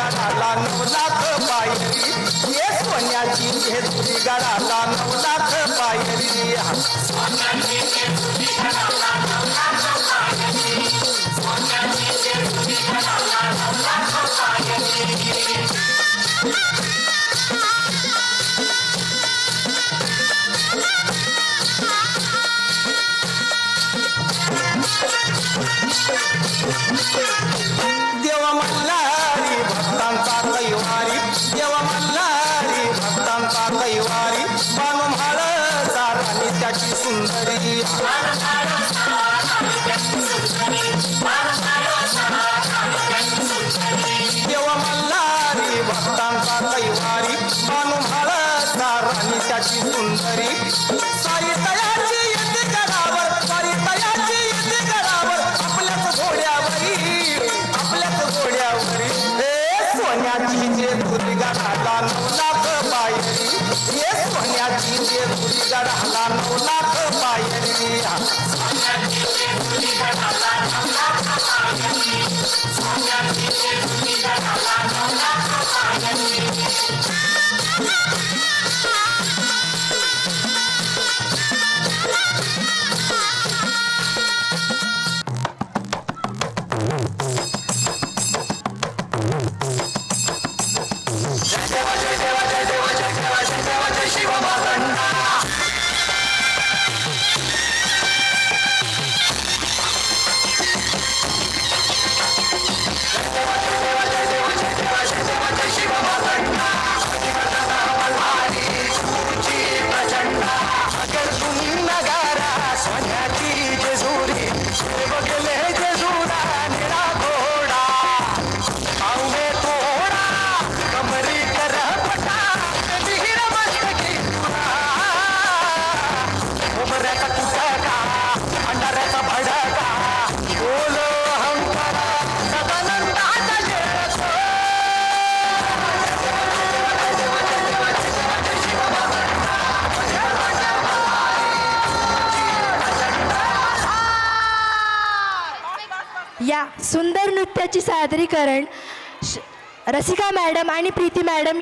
गडाला 9 लाख पायरी ये सोन्याची जेजुरी गडाला 9 लाख पायरी देवा मल्हारी भक्तांचा कैवारी देवा मल्हारी भक्तांचा कैवारी बाणम्हाळ चाराणी त्याची सुंदरी देवा मल्हारी भक्तांचा कैवारी बाणम्हाळ चाराणी त्याची सुंदरी साई तयाची येते गडावर साई तयाची येते गडावर आपल्याच घोड्यावरी हे सोन्याची जेजुरी गडाला 9 लाख पायरी हे सोन्याची जेजुरी गडाला 9 लाख पायरी या सुंदर नृत्याची सादरीकरण रसिका मॅडम आणि प्रीती मॅडम